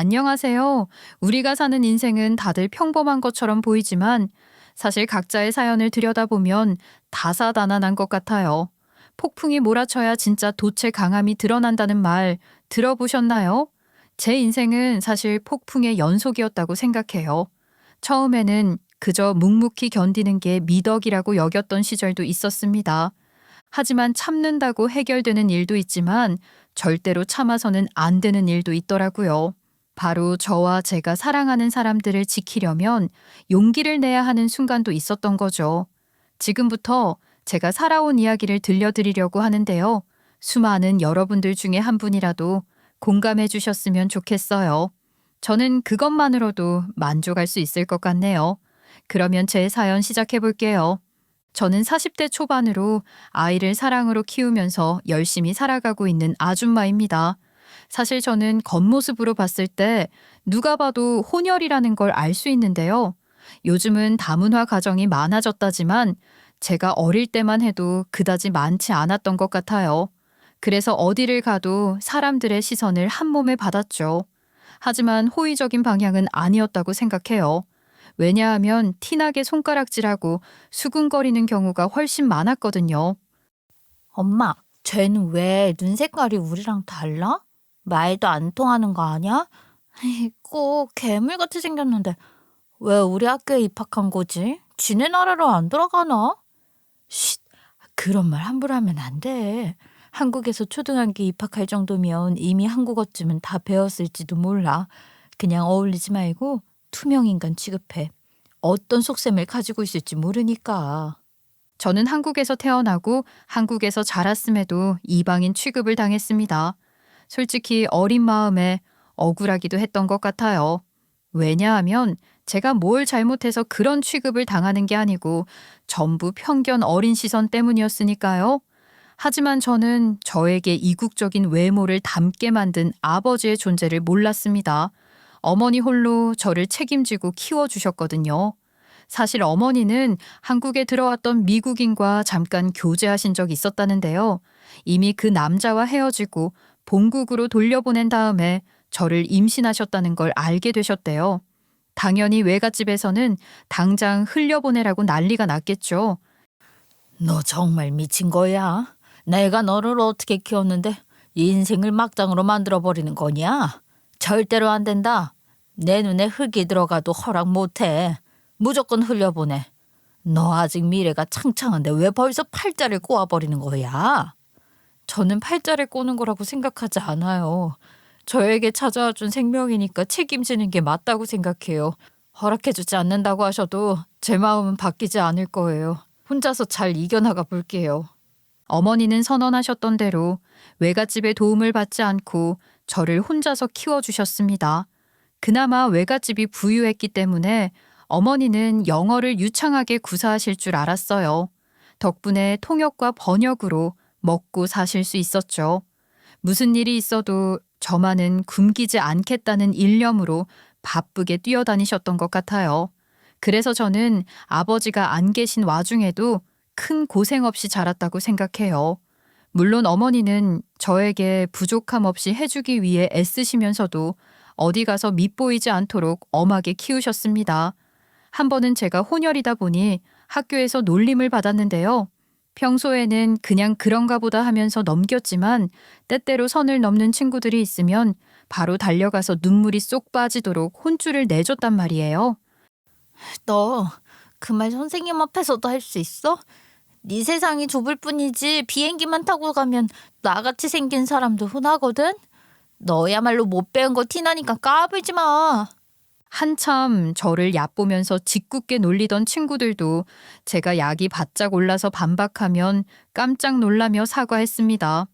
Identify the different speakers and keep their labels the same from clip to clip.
Speaker 1: 안녕하세요. 우리가 사는 인생은 다들 평범한 것처럼 보이지만 사실 각자의 사연을 들여다보면 다사다난한 것 같아요. 폭풍이 몰아쳐야 진짜 돛의 강함이 드러난다는 말 들어보셨나요? 제 인생은 사실 폭풍의 연속이었다고 생각해요. 처음에는 그저 묵묵히 견디는 게 미덕이라고 여겼던 시절도 있었습니다. 하지만 참는다고 해결되는 일도 있지만 절대로 참아서는 안 되는 일도 있더라고요. 바로 저와 제가 사랑하는 사람들을 지키려면 용기를 내야 하는 순간도 있었던 거죠. 지금부터 제가 살아온 이야기를 들려드리려고 하는데요. 수많은 여러분들 중에 한 분이라도 공감해 주셨으면 좋겠어요. 저는 그것만으로도 만족할 수 있을 것 같네요. 그러면 제 사연 시작해 볼게요. 저는 40대 초반으로 아이를 사랑으로 키우면서 열심히 살아가고 있는 아줌마입니다. 사실 저는 겉모습으로 봤을 때 누가 봐도 혼혈이라는 걸 알 수 있는데요. 요즘은 다문화 가정이 많아졌다지만 제가 어릴 때만 해도 그다지 많지 않았던 것 같아요. 그래서 어디를 가도 사람들의 시선을 한 몸에 받았죠. 하지만 호의적인 방향은 아니었다고 생각해요. 왜냐하면 티나게 손가락질하고 수군거리는 경우가 훨씬 많았거든요.
Speaker 2: 엄마, 쟤는 왜 눈 색깔이 우리랑 달라? 말도 안 통하는 거 아니야? 에이, 꼭 괴물같이 생겼는데 왜 우리 학교에 입학한 거지? 지네 나라로 안 돌아가나? 쉿, 그런 말 함부로 하면 안 돼. 한국에서 초등학교 입학할 정도면 이미 한국어쯤은 다 배웠을지도 몰라. 그냥 어울리지 말고 투명인간 취급해. 어떤 속셈을 가지고 있을지 모르니까.
Speaker 1: 저는 한국에서 태어나고 한국에서 자랐음에도 이방인 취급을 당했습니다. 솔직히 어린 마음에 억울하기도 했던 것 같아요. 왜냐하면 제가 뭘 잘못해서 그런 취급을 당하는 게 아니고 전부 편견 어린 시선 때문이었으니까요. 하지만 저는 저에게 이국적인 외모를 닮게 만든 아버지의 존재를 몰랐습니다. 어머니 홀로 저를 책임지고 키워주셨거든요. 사실 어머니는 한국에 들어왔던 미국인과 잠깐 교제하신 적이 있었다는데요. 이미 그 남자와 헤어지고 본국으로 돌려보낸 다음에 저를 임신하셨다는 걸 알게 되셨대요. 당연히 외갓집에서는 당장 흘려보내라고 난리가 났겠죠.
Speaker 2: 너 정말 미친 거야? 내가 너를 어떻게 키웠는데 인생을 막장으로 만들어버리는 거냐? 절대로 안 된다. 내 눈에 흙이 들어가도 허락 못해. 무조건 흘려보내. 너 아직 미래가 창창한데 왜 벌써 팔자를 꼬아버리는 거야? 저는 팔자를 꼬는 거라고 생각하지 않아요. 저에게 찾아와 준 생명이니까 책임지는 게 맞다고 생각해요. 허락해주지 않는다고 하셔도 제 마음은 바뀌지 않을 거예요. 혼자서 잘 이겨나가 볼게요.
Speaker 1: 어머니는 선언하셨던 대로 외갓집의 도움을 받지 않고 저를 혼자서 키워주셨습니다. 그나마 외갓집이 부유했기 때문에 어머니는 영어를 유창하게 구사하실 줄 알았어요. 덕분에 통역과 번역으로 먹고 사실 수 있었죠. 무슨 일이 있어도 저만은 굶기지 않겠다는 일념으로 바쁘게 뛰어다니셨던 것 같아요. 그래서 저는 아버지가 안 계신 와중에도 큰 고생 없이 자랐다고 생각해요. 물론 어머니는 저에게 부족함 없이 해주기 위해 애쓰시면서도 어디 가서 밉보이지 않도록 엄하게 키우셨습니다. 한 번은 제가 혼혈이다 보니 학교에서 놀림을 받았는데요. 평소에는 그냥 그런가 보다 하면서 넘겼지만 때때로 선을 넘는 친구들이 있으면 바로 달려가서 눈물이 쏙 빠지도록 혼쭐을 내줬단 말이에요.
Speaker 2: 너 그 말 선생님 앞에서도 할 수 있어? 네 세상이 좁을 뿐이지 비행기만 타고 가면 나같이 생긴 사람도 흔하거든? 너야말로 못 배운 거 티나니까 까불지 마.
Speaker 1: 한참 저를 얕보면서 짓궂게 놀리던 친구들도 제가 약이 바짝 올라서 반박하면 깜짝 놀라며 사과했습니다.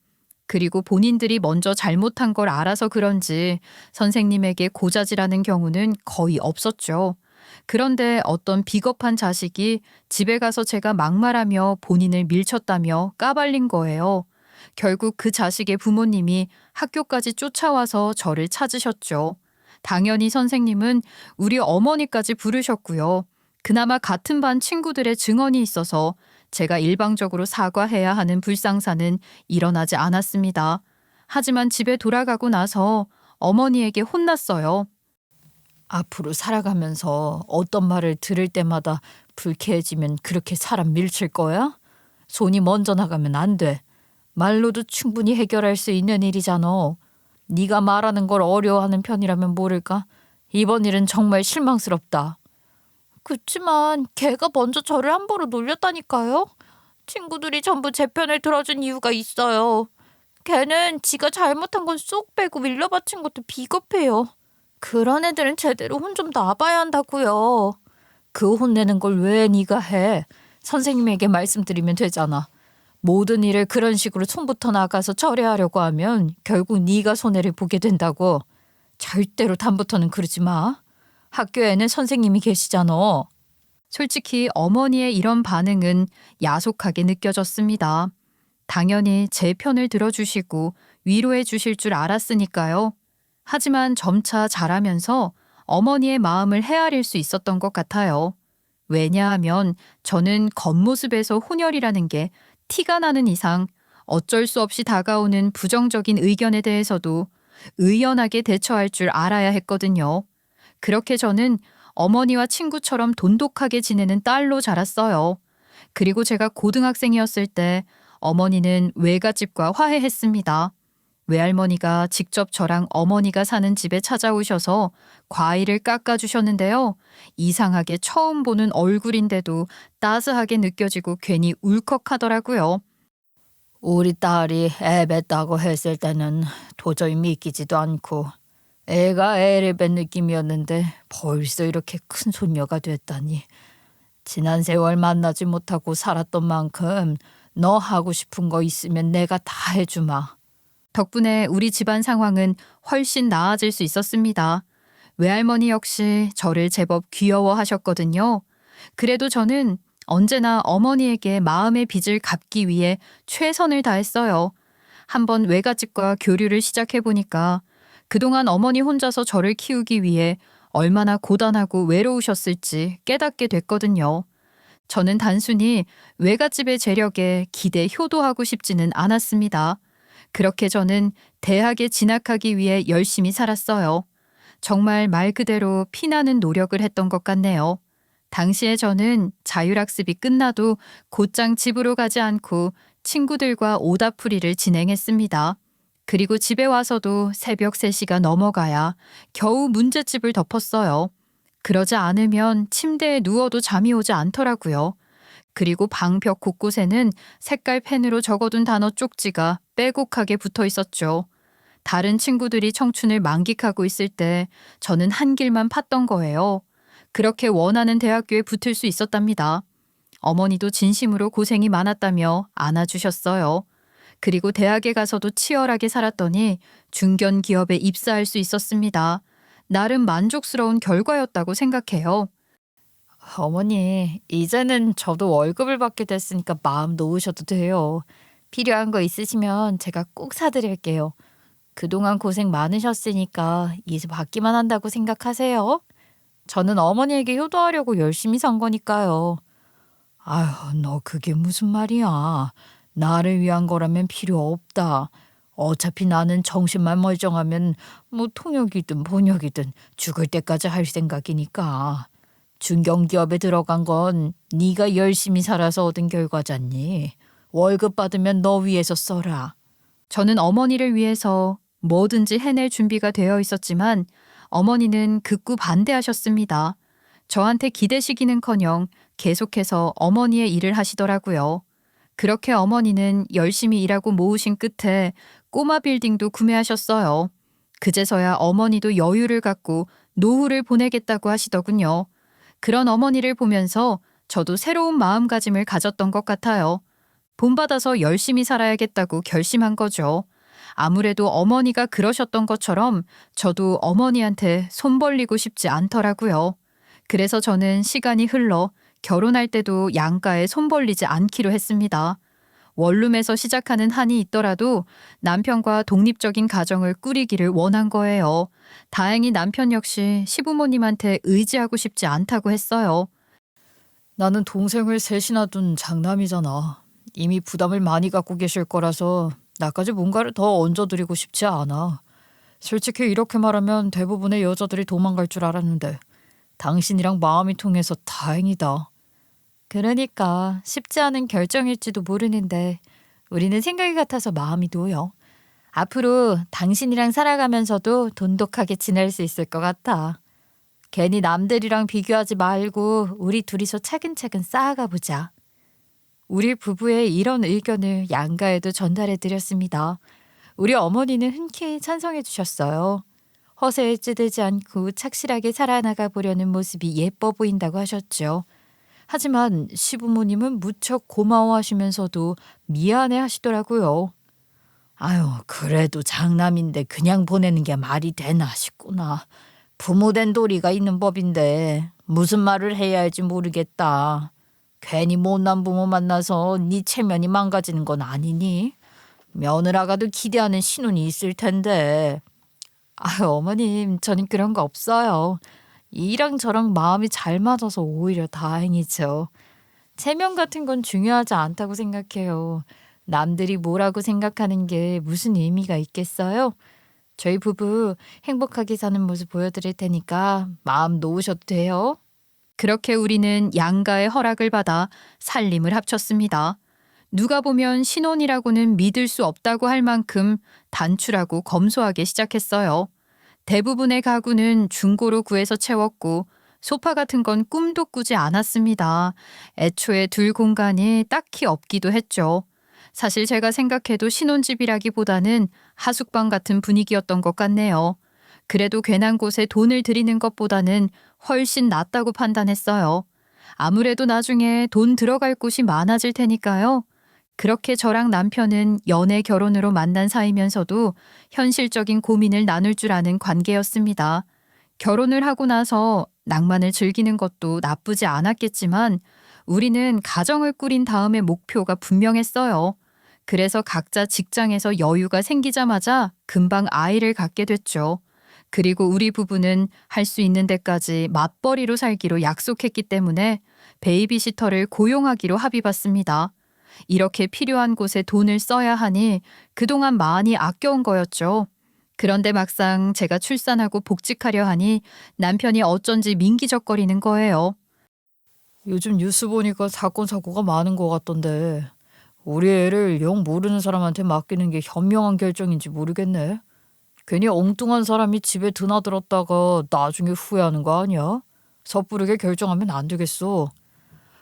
Speaker 1: 그리고 본인들이 먼저 잘못한 걸 알아서 그런지 선생님에게 고자질하는 경우는 거의 없었죠. 그런데 어떤 비겁한 자식이 집에 가서 제가 막말하며 본인을 밀쳤다며 까발린 거예요. 결국 그 자식의 부모님이 학교까지 쫓아와서 저를 찾으셨죠. 당연히 선생님은 우리 어머니까지 부르셨고요. 그나마 같은 반 친구들의 증언이 있어서 제가 일방적으로 사과해야 하는 불상사는 일어나지 않았습니다. 하지만 집에 돌아가고 나서 어머니에게 혼났어요.
Speaker 2: 앞으로 살아가면서 어떤 말을 들을 때마다 불쾌해지면 그렇게 사람 밀칠 거야? 손이 먼저 나가면 안 돼. 말로도 충분히 해결할 수 있는 일이잖아. 네가 말하는 걸 어려워하는 편이라면 모를까? 이번 일은 정말 실망스럽다. 그치만 걔가 먼저 저를 함부로 놀렸다니까요. 친구들이 전부 제 편을 들어준 이유가 있어요. 걔는 지가 잘못한 건 쏙 빼고 밀려바친 것도 비겁해요. 그런 애들은 제대로 혼 좀 놔봐야 한다고요. 그 혼내는 걸 왜 네가 해? 선생님에게 말씀드리면 되잖아. 모든 일을 그런 식으로 손부터 나가서 처리하려고 하면 결국 네가 손해를 보게 된다고. 절대로 다음부터는 그러지 마. 학교에는 선생님이 계시잖아.
Speaker 1: 솔직히 어머니의 이런 반응은 야속하게 느껴졌습니다. 당연히 제 편을 들어주시고 위로해 주실 줄 알았으니까요. 하지만 점차 자라면서 어머니의 마음을 헤아릴 수 있었던 것 같아요. 왜냐하면 저는 겉모습에서 혼혈이라는 게 티가 나는 이상 어쩔 수 없이 다가오는 부정적인 의견에 대해서도 의연하게 대처할 줄 알아야 했거든요. 그렇게 저는 어머니와 친구처럼 돈독하게 지내는 딸로 자랐어요. 그리고 제가 고등학생이었을 때 어머니는 외갓집과 화해했습니다. 외할머니가 직접 저랑 어머니가 사는 집에 찾아오셔서 과일을 깎아주셨는데요. 이상하게 처음 보는 얼굴인데도 따스하게 느껴지고 괜히 울컥하더라고요.
Speaker 2: 우리 딸이 애 뱉다고 했을 때는 도저히 믿기지도 않고 애가 애를 뱉 느낌이었는데 벌써 이렇게 큰 손녀가 됐다니. 지난 세월 만나지 못하고 살았던 만큼 너 하고 싶은 거 있으면 내가 다 해주마.
Speaker 1: 덕분에 우리 집안 상황은 훨씬 나아질 수 있었습니다. 외할머니 역시 저를 제법 귀여워하셨거든요. 그래도 저는 언제나 어머니에게 마음의 빚을 갚기 위해 최선을 다했어요. 한번 외갓집과 교류를 시작해보니까 그동안 어머니 혼자서 저를 키우기 위해 얼마나 고단하고 외로우셨을지 깨닫게 됐거든요. 저는 단순히 외갓집의 재력에 기대 효도하고 싶지는 않았습니다. 그렇게 저는 대학에 진학하기 위해 열심히 살았어요. 정말 말 그대로 피나는 노력을 했던 것 같네요. 당시에 저는 자율학습이 끝나도 곧장 집으로 가지 않고 친구들과 오다풀이를 진행했습니다. 그리고 집에 와서도 새벽 3시가 넘어가야 겨우 문제집을 덮었어요. 그러지 않으면 침대에 누워도 잠이 오지 않더라고요. 그리고 방벽 곳곳에는 색깔 펜으로 적어둔 단어 쪽지가 빼곡하게 붙어 있었죠. 다른 친구들이 청춘을 만끽하고 있을 때 저는 한 길만 팠던 거예요. 그렇게 원하는 대학교에 붙을 수 있었답니다. 어머니도 진심으로 고생이 많았다며 안아주셨어요. 그리고 대학에 가서도 치열하게 살았더니 중견 기업에 입사할 수 있었습니다. 나름 만족스러운 결과였다고 생각해요.
Speaker 2: 어머니, 이제는 저도 월급을 받게 됐으니까 마음 놓으셔도 돼요. 필요한 거 있으시면 제가 꼭 사드릴게요. 그동안 고생 많으셨으니까 이제 받기만 한다고 생각하세요. 저는 어머니에게 효도하려고 열심히 산 거니까요. 아휴, 너 그게 무슨 말이야. 나를 위한 거라면 필요 없다. 어차피 나는 정신만 멀쩡하면 뭐 통역이든 번역이든 죽을 때까지 할 생각이니까. 중견기업에 들어간 건 네가 열심히 살아서 얻은 결과잖니. 월급 받으면 너 위해서 써라.
Speaker 1: 저는 어머니를 위해서 뭐든지 해낼 준비가 되어 있었지만 어머니는 극구 반대하셨습니다. 저한테 기대시기는커녕 계속해서 어머니의 일을 하시더라고요. 그렇게 어머니는 열심히 일하고 모으신 끝에 꼬마 빌딩도 구매하셨어요. 그제서야 어머니도 여유를 갖고 노후를 보내겠다고 하시더군요. 그런 어머니를 보면서 저도 새로운 마음가짐을 가졌던 것 같아요. 본받아서 열심히 살아야겠다고 결심한 거죠. 아무래도 어머니가 그러셨던 것처럼 저도 어머니한테 손 벌리고 싶지 않더라고요. 그래서 저는 시간이 흘러 결혼할 때도 양가에 손 벌리지 않기로 했습니다. 원룸에서 시작하는 한이 있더라도 남편과 독립적인 가정을 꾸리기를 원한 거예요. 다행히 남편 역시 시부모님한테 의지하고 싶지 않다고 했어요.
Speaker 2: 나는 동생을 셋이나 둔 장남이잖아. 이미 부담을 많이 갖고 계실 거라서 나까지 뭔가를 더 얹어드리고 싶지 않아. 솔직히 이렇게 말하면 대부분의 여자들이 도망갈 줄 알았는데 당신이랑 마음이 통해서 다행이다. 그러니까 쉽지 않은 결정일지도 모르는데 우리는 생각이 같아서 마음이 놓여. 앞으로 당신이랑 살아가면서도 돈독하게 지낼 수 있을 것 같아. 괜히 남들이랑 비교하지 말고 우리 둘이서 차근차근 쌓아가 보자. 우리 부부의 이런 의견을 양가에도 전달해 드렸습니다. 우리 어머니는 흔쾌히 찬성해 주셨어요. 허세에 찌들지 않고 착실하게 살아나가 보려는 모습이 예뻐 보인다고 하셨죠. 하지만 시부모님은 무척 고마워하시면서도 미안해 하시더라고요. 아유, 그래도 장남인데 그냥 보내는 게 말이 되나 싶구나. 부모된 도리가 있는 법인데 무슨 말을 해야 할지 모르겠다. 괜히 못난 부모 만나서 네 체면이 망가지는 건 아니니? 며느라가도 기대하는 신혼이 있을 텐데. 아유, 어머님, 저는 그런 거 없어요. 이랑 저랑 마음이 잘 맞아서 오히려 다행이죠. 체면 같은 건 중요하지 않다고 생각해요. 남들이 뭐라고 생각하는 게 무슨 의미가 있겠어요? 저희 부부 행복하게 사는 모습 보여드릴 테니까 마음 놓으셔도 돼요.
Speaker 1: 그렇게 우리는 양가의 허락을 받아 살림을 합쳤습니다. 누가 보면 신혼이라고는 믿을 수 없다고 할 만큼 단출하고 검소하게 시작했어요. 대부분의 가구는 중고로 구해서 채웠고 소파 같은 건 꿈도 꾸지 않았습니다. 애초에 둘 공간이 딱히 없기도 했죠. 사실 제가 생각해도 신혼집이라기보다는 하숙방 같은 분위기였던 것 같네요. 그래도 괜한 곳에 돈을 들이는 것보다는 훨씬 낫다고 판단했어요. 아무래도 나중에 돈 들어갈 곳이 많아질 테니까요. 그렇게 저랑 남편은 연애 결혼으로 만난 사이면서도 현실적인 고민을 나눌 줄 아는 관계였습니다. 결혼을 하고 나서 낭만을 즐기는 것도 나쁘지 않았겠지만 우리는 가정을 꾸린 다음의 목표가 분명했어요. 그래서 각자 직장에서 여유가 생기자마자 금방 아이를 갖게 됐죠. 그리고 우리 부부는 할 수 있는 데까지 맞벌이로 살기로 약속했기 때문에 베이비시터를 고용하기로 합의봤습니다. 이렇게 필요한 곳에 돈을 써야 하니 그동안 많이 아껴온 거였죠. 그런데 막상 제가 출산하고 복직하려 하니 남편이 어쩐지 민기적거리는 거예요.
Speaker 2: 요즘 뉴스 보니까 사건 사고가 많은 것 같던데 우리 애를 영 모르는 사람한테 맡기는 게 현명한 결정인지 모르겠네. 괜히 엉뚱한 사람이 집에 드나들었다가 나중에 후회하는 거 아니야? 섣부르게 결정하면 안 되겠어.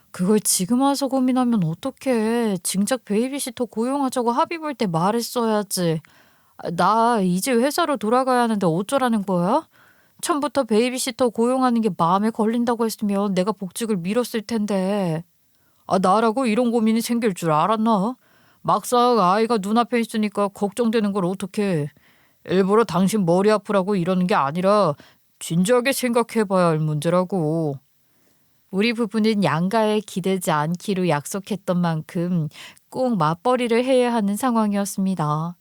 Speaker 2: 그걸 지금 와서 고민하면 어떡해. 진작 베이비시터 고용하자고 합의 볼 때 말했어야지. 나 이제 회사로 돌아가야 하는데 어쩌라는 거야? 처음부터 베이비시터 고용하는 게 마음에 걸린다고 했으면 내가 복직을 미뤘을 텐데. 나라고 이런 고민이 생길 줄 알았나? 막상 아이가 눈앞에 있으니까 걱정되는 걸 어떡해. 일부러 당신 머리 아프라고 이러는 게 아니라 진지하게 생각해봐야 할 문제라고. 우리 부부는 양가에 기대지 않기로 약속했던 만큼 꼭 맞벌이를 해야 하는 상황이었습니다.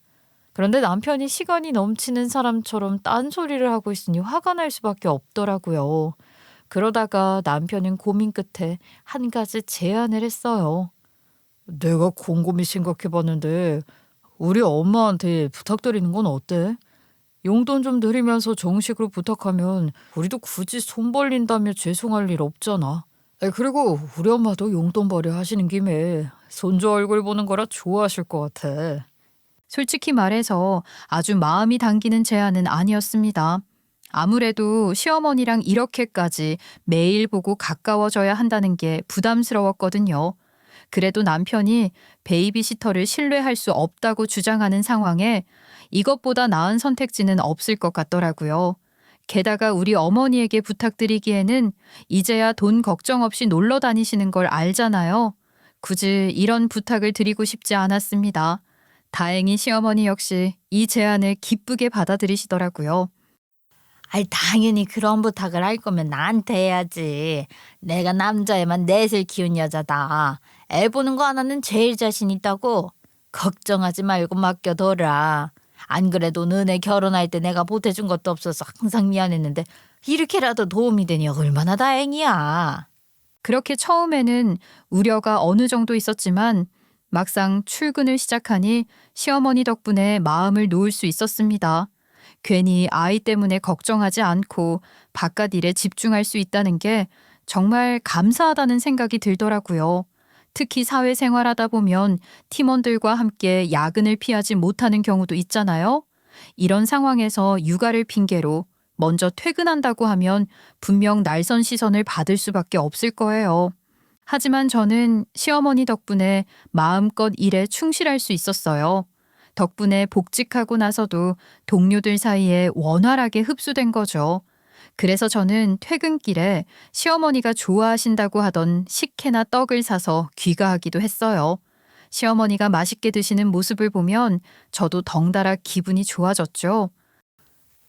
Speaker 2: 그런데 남편이 시간이 넘치는 사람처럼 딴소리를 하고 있으니 화가 날 수밖에 없더라고요. 그러다가 남편은 고민 끝에 한 가지 제안을 했어요. 내가 곰곰이 생각해봤는데 우리 엄마한테 부탁드리는 건 어때? 용돈 좀 드리면서 정식으로 부탁하면 우리도 굳이 손 벌린다며 죄송할 일 없잖아. 그리고 우리 엄마도 용돈 벌여 하시는 김에 손주 얼굴 보는 거라 좋아하실 것 같아.
Speaker 1: 솔직히 말해서 아주 마음이 당기는 제안은 아니었습니다. 아무래도 시어머니랑 이렇게까지 매일 보고 가까워져야 한다는 게 부담스러웠거든요. 그래도 남편이 베이비시터를 신뢰할 수 없다고 주장하는 상황에 이것보다 나은 선택지는 없을 것 같더라고요. 게다가 우리 어머니에게 부탁드리기에는 이제야 돈 걱정 없이 놀러 다니시는 걸 알잖아요. 굳이 이런 부탁을 드리고 싶지 않았습니다. 다행히 시어머니 역시 이 제안을 기쁘게 받아들이시더라고요.
Speaker 2: 당연히 그런 부탁을 할 거면 나한테 해야지. 내가 남자애만 넷을 키운 여자다. 애 보는 거 하나는 제일 자신 있다고. 걱정하지 말고 맡겨둬라. 안 그래도 너네 결혼할 때 내가 보태준 것도 없어서 항상 미안했는데 이렇게라도 도움이 되니 얼마나 다행이야.
Speaker 1: 그렇게 처음에는 우려가 어느 정도 있었지만 막상 출근을 시작하니 시어머니 덕분에 마음을 놓을 수 있었습니다. 괜히 아이 때문에 걱정하지 않고 바깥 일에 집중할 수 있다는 게 정말 감사하다는 생각이 들더라고요. 특히 사회생활하다 보면 팀원들과 함께 야근을 피하지 못하는 경우도 있잖아요. 이런 상황에서 육아를 핑계로 먼저 퇴근한다고 하면 분명 날선 시선을 받을 수밖에 없을 거예요. 하지만 저는 시어머니 덕분에 마음껏 일에 충실할 수 있었어요. 덕분에 복직하고 나서도 동료들 사이에 원활하게 흡수된 거죠. 그래서 저는 퇴근길에 시어머니가 좋아하신다고 하던 식혜나 떡을 사서 귀가하기도 했어요. 시어머니가 맛있게 드시는 모습을 보면 저도 덩달아 기분이 좋아졌죠.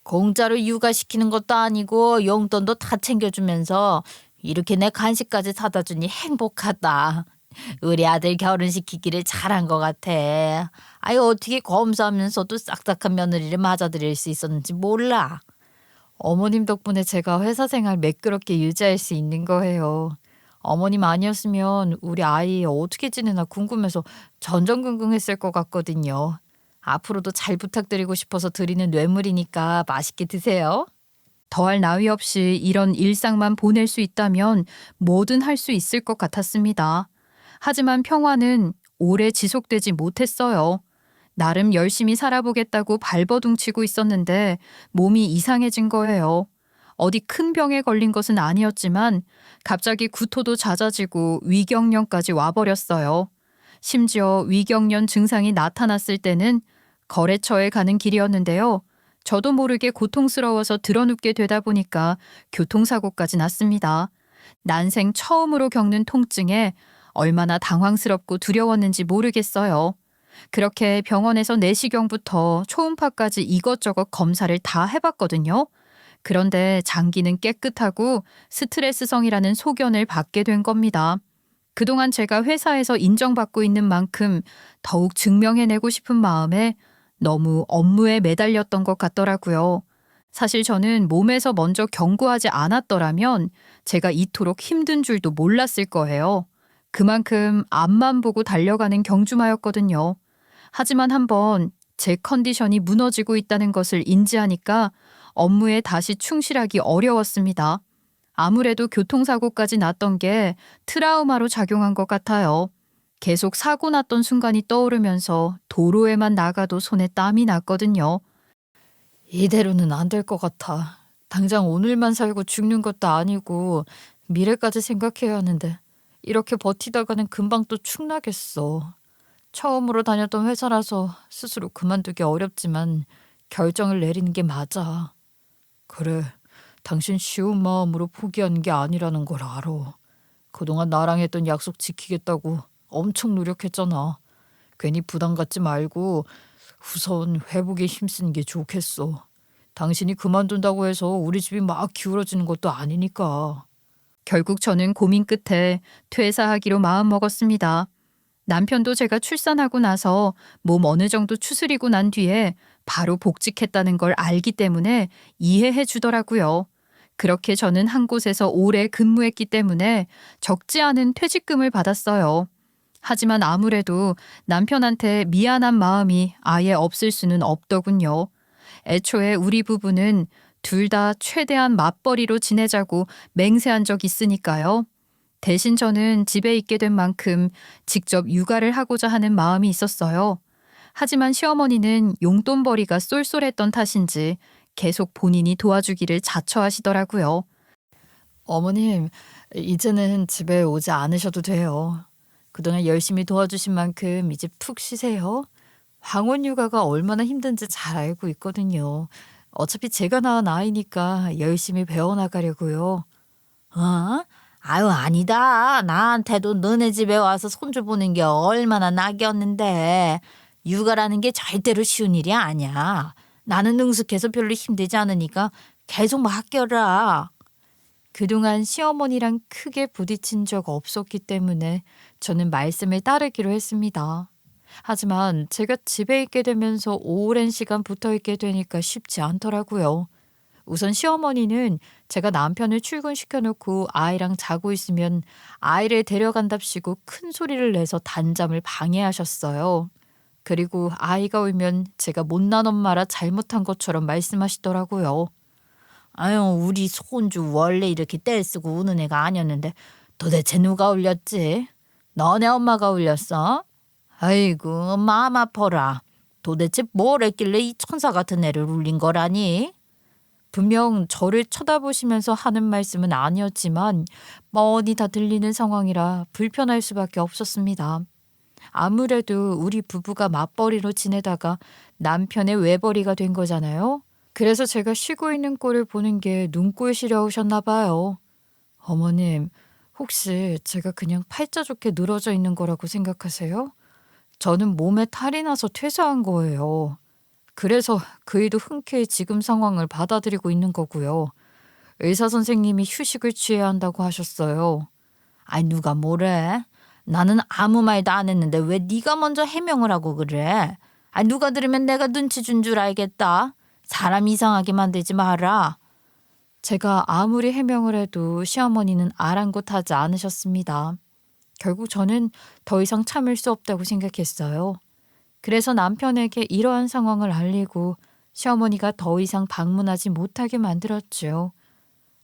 Speaker 2: 공짜로 육아시키는 것도 아니고 용돈도 다 챙겨주면서 이렇게 내 간식까지 사다 주니 행복하다. 우리 아들 결혼시키기를 잘한 것 같아. 아유, 어떻게 검소하면서도 싹싹한 며느리를 맞아들일 수 있었는지 몰라.
Speaker 1: 어머님 덕분에 제가 회사 생활 매끄럽게 유지할 수 있는 거예요. 어머님 아니었으면 우리 아이 어떻게 지내나 궁금해서 전전긍긍했을 것 같거든요. 앞으로도 잘 부탁드리고 싶어서 드리는 뇌물이니까 맛있게 드세요. 더할 나위 없이 이런 일상만 보낼 수 있다면 뭐든 할 수 있을 것 같았습니다. 하지만 평화는 오래 지속되지 못했어요. 나름 열심히 살아보겠다고 발버둥치고 있었는데 몸이 이상해진 거예요. 어디 큰 병에 걸린 것은 아니었지만 갑자기 구토도 잦아지고 위경련까지 와버렸어요. 심지어 위경련 증상이 나타났을 때는 거래처에 가는 길이었는데요. 저도 모르게 고통스러워서 드러눕게 되다 보니까 교통사고까지 났습니다. 난생 처음으로 겪는 통증에 얼마나 당황스럽고 두려웠는지 모르겠어요. 그렇게 병원에서 내시경부터 초음파까지 이것저것 검사를 다 해봤거든요. 그런데 장기는 깨끗하고 스트레스성이라는 소견을 받게 된 겁니다. 그동안 제가 회사에서 인정받고 있는 만큼 더욱 증명해내고 싶은 마음에 너무 업무에 매달렸던 것 같더라고요. 사실 저는 몸에서 먼저 경고하지 않았더라면 제가 이토록 힘든 줄도 몰랐을 거예요. 그만큼 앞만 보고 달려가는 경주마였거든요. 하지만 한번 제 컨디션이 무너지고 있다는 것을 인지하니까 업무에 다시 충실하기 어려웠습니다. 아무래도 교통사고까지 났던 게 트라우마로 작용한 것 같아요. 계속 사고 났던 순간이 떠오르면서 도로에만 나가도 손에 땀이 났거든요.
Speaker 2: 이대로는 안 될 것 같아. 당장 오늘만 살고 죽는 것도 아니고 미래까지 생각해야 하는데 이렇게 버티다가는 금방 또 축나겠어. 처음으로 다녔던 회사라서 스스로 그만두기 어렵지만 결정을 내리는 게 맞아. 그래, 당신 쉬운 마음으로 포기하는 게 아니라는 걸 알아. 그동안 나랑 했던 약속 지키겠다고 엄청 노력했잖아. 괜히 부담 갖지 말고 우선 회복에 힘쓰는 게 좋겠어. 당신이 그만둔다고 해서 우리 집이 막 기울어지는 것도 아니니까.
Speaker 1: 결국 저는 고민 끝에 퇴사하기로 마음먹었습니다. 남편도 제가 출산하고 나서 몸 어느 정도 추스리고 난 뒤에 바로 복직했다는 걸 알기 때문에 이해해 주더라고요. 그렇게 저는 한 곳에서 오래 근무했기 때문에 적지 않은 퇴직금을 받았어요. 하지만 아무래도 남편한테 미안한 마음이 아예 없을 수는 없더군요. 애초에 우리 부부는 둘 다 최대한 맞벌이로 지내자고 맹세한 적 있으니까요. 대신 저는 집에 있게 된 만큼 직접 육아를 하고자 하는 마음이 있었어요. 하지만 시어머니는 용돈벌이가 쏠쏠했던 탓인지 계속 본인이 도와주기를 자처하시더라고요.
Speaker 2: 어머님, 이제는 집에 오지 않으셔도 돼요. 그동안 열심히 도와주신 만큼 이제 푹 쉬세요. 황혼 육아가 얼마나 힘든지 잘 알고 있거든요. 어차피 제가 낳은 아이니까 열심히 배워나가려고요. 어? 아유, 아니다. 나한테도 너네 집에 와서 손주 보는 게 얼마나 낙이었는데. 육아라는 게 절대로 쉬운 일이 아니야. 나는 능숙해서 별로 힘들지 않으니까 계속 맡겨라. 그동안 시어머니랑 크게 부딪힌 적 없었기 때문에 저는 말씀을 따르기로 했습니다. 하지만 제가 집에 있게 되면서 오랜 시간 붙어 있게 되니까 쉽지 않더라고요. 우선 시어머니는 제가 남편을 출근시켜놓고 아이랑 자고 있으면 아이를 데려간답시고 큰 소리를 내서 단잠을 방해하셨어요.
Speaker 1: 그리고 아이가 울면 제가 못난 엄마라 잘못한 것처럼 말씀하시더라고요.
Speaker 2: 아유, 우리 손주 원래 이렇게 떼쓰고 우는 애가 아니었는데 도대체 누가 울렸지? 너네 엄마가 울렸어? 아이고, 마음 아파라. 도대체 뭘 했길래 이 천사 같은 애를 울린 거라니?
Speaker 1: 분명 저를 쳐다보시면서 하는 말씀은 아니었지만 뻔히 다 들리는 상황이라 불편할 수밖에 없었습니다. 아무래도 우리 부부가 맞벌이로 지내다가 남편의 외벌이가 된 거잖아요. 그래서 제가 쉬고 있는 꼴을 보는 게 눈꼴 시려우셨나 봐요. 어머님, 혹시 제가 그냥 팔자 좋게 늘어져 있는 거라고 생각하세요? 저는 몸에 탈이 나서 퇴사한 거예요. 그래서 그이도 흔쾌히 지금 상황을 받아들이고 있는 거고요. 의사 선생님이 휴식을 취해야 한다고 하셨어요.
Speaker 2: 아이, 누가 뭐래? 나는 아무 말도 안 했는데 왜 네가 먼저 해명을 하고 그래? 아이, 누가 들으면 내가 눈치 준 줄 알겠다. 사람 이상하게 만들지 마라.
Speaker 1: 제가 아무리 해명을 해도 시어머니는 아랑곳하지 않으셨습니다. 결국 저는 더 이상 참을 수 없다고 생각했어요. 그래서 남편에게 이러한 상황을 알리고 시어머니가 더 이상 방문하지 못하게 만들었죠.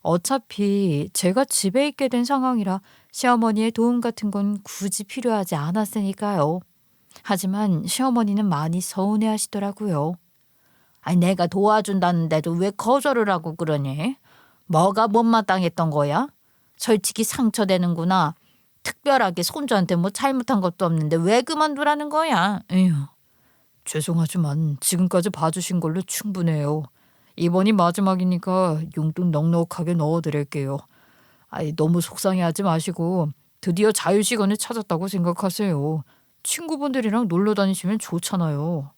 Speaker 1: 어차피 제가 집에 있게 된 상황이라 시어머니의 도움 같은 건 굳이 필요하지 않았으니까요. 하지만 시어머니는 많이 서운해 하시더라고요.
Speaker 2: 아니, 내가 도와준다는데도 왜 거절을 하고 그러니? 뭐가 못마땅했던 거야? 솔직히 상처되는구나. 특별하게 손주한테 뭐 잘못한 것도 없는데 왜 그만두라는 거야? 에휴.
Speaker 1: 죄송하지만 지금까지 봐주신 걸로 충분해요. 이번이 마지막이니까 용돈 넉넉하게 넣어드릴게요. 너무 속상해하지 마시고 드디어 자유시간을 찾았다고 생각하세요. 친구분들이랑 놀러 다니시면 좋잖아요.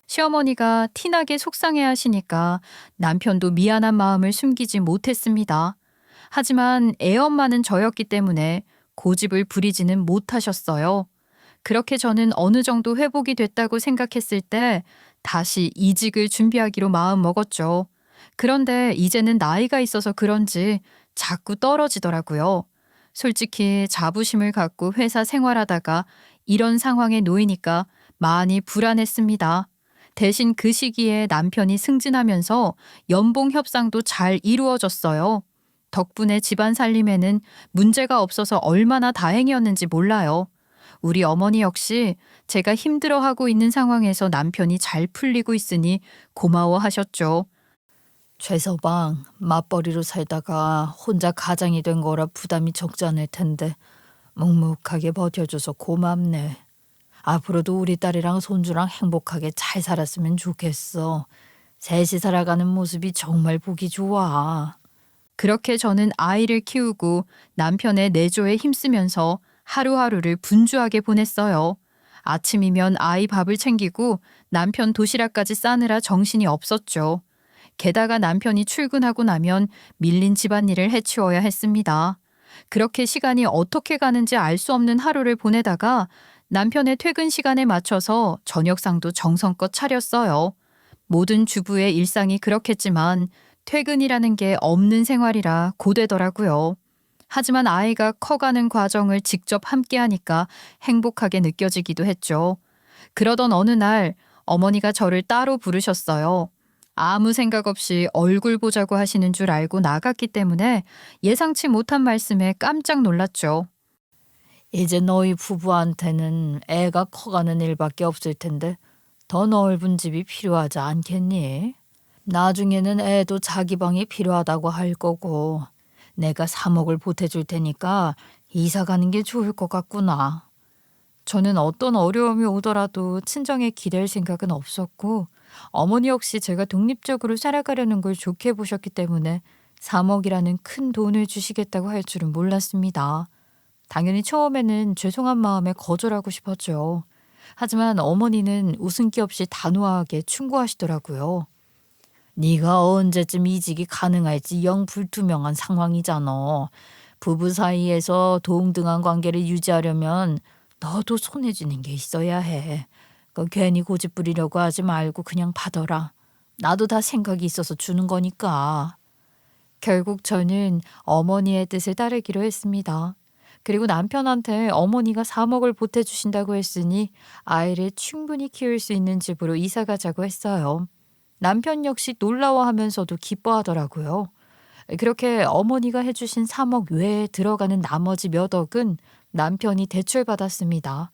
Speaker 1: 시어머니가 티나게 속상해하시니까 남편도 미안한 마음을 숨기지 못했습니다. 하지만 애엄마는 저였기 때문에 고집을 부리지는 못하셨어요. 그렇게 저는 어느 정도 회복이 됐다고 생각했을 때 다시 이직을 준비하기로 마음 먹었죠. 그런데 이제는 나이가 있어서 그런지 자꾸 떨어지더라고요. 솔직히 자부심을 갖고 회사 생활하다가 이런 상황에 놓이니까 많이 불안했습니다. 대신 그 시기에 남편이 승진하면서 연봉 협상도 잘 이루어졌어요. 덕분에 집안 살림에는 문제가 없어서 얼마나 다행이었는지 몰라요. 우리 어머니 역시 제가 힘들어하고 있는 상황에서 남편이 잘 풀리고 있으니 고마워하셨죠.
Speaker 2: 최서방, 맞벌이로 살다가 혼자 가장이 된 거라 부담이 적지 않을 텐데 묵묵하게 버텨줘서 고맙네. 앞으로도 우리 딸이랑 손주랑 행복하게 잘 살았으면 좋겠어. 셋이 살아가는 모습이 정말 보기 좋아.
Speaker 1: 그렇게 저는 아이를 키우고 남편의 내조에 힘쓰면서 하루하루를 분주하게 보냈어요. 아침이면 아이 밥을 챙기고 남편 도시락까지 싸느라 정신이 없었죠. 게다가 남편이 출근하고 나면 밀린 집안일을 해치워야 했습니다. 그렇게 시간이 어떻게 가는지 알 수 없는 하루를 보내다가 남편의 퇴근 시간에 맞춰서 저녁상도 정성껏 차렸어요. 모든 주부의 일상이 그렇겠지만 퇴근이라는 게 없는 생활이라 고되더라고요. 하지만 아이가 커가는 과정을 직접 함께하니까 행복하게 느껴지기도 했죠. 그러던 어느 날 어머니가 저를 따로 부르셨어요. 아무 생각 없이 얼굴 보자고 하시는 줄 알고 나갔기 때문에 예상치 못한 말씀에 깜짝 놀랐죠.
Speaker 2: 이제 너희 부부한테는 애가 커가는 일밖에 없을 텐데 더 넓은 집이 필요하지 않겠니? 나중에는 애도 자기 방이 필요하다고 할 거고 내가 3억을 보태줄 테니까 이사 가는 게 좋을 것 같구나.
Speaker 1: 저는 어떤 어려움이 오더라도 친정에 기댈 생각은 없었고 어머니 역시 제가 독립적으로 살아가려는 걸 좋게 보셨기 때문에 3억이라는 큰 돈을 주시겠다고 할 줄은 몰랐습니다. 당연히 처음에는 죄송한 마음에 거절하고 싶었죠. 하지만 어머니는 웃음기 없이 단호하게 충고하시더라고요.
Speaker 2: 네가 언제쯤 이직이 가능할지 영 불투명한 상황이잖아. 부부 사이에서 동등한 관계를 유지하려면 너도 손에 쥐는 게 있어야 해. 괜히 고집 부리려고 하지 말고 그냥 받아라. 나도 다 생각이 있어서 주는 거니까.
Speaker 1: 결국 저는 어머니의 뜻을 따르기로 했습니다. 그리고 남편한테 어머니가 3억을 보태주신다고 했으니 아이를 충분히 키울 수 있는 집으로 이사 가자고 했어요. 남편 역시 놀라워하면서도 기뻐하더라고요. 그렇게 어머니가 해주신 3억 외에 들어가는 나머지 몇 억은 남편이 대출받았습니다.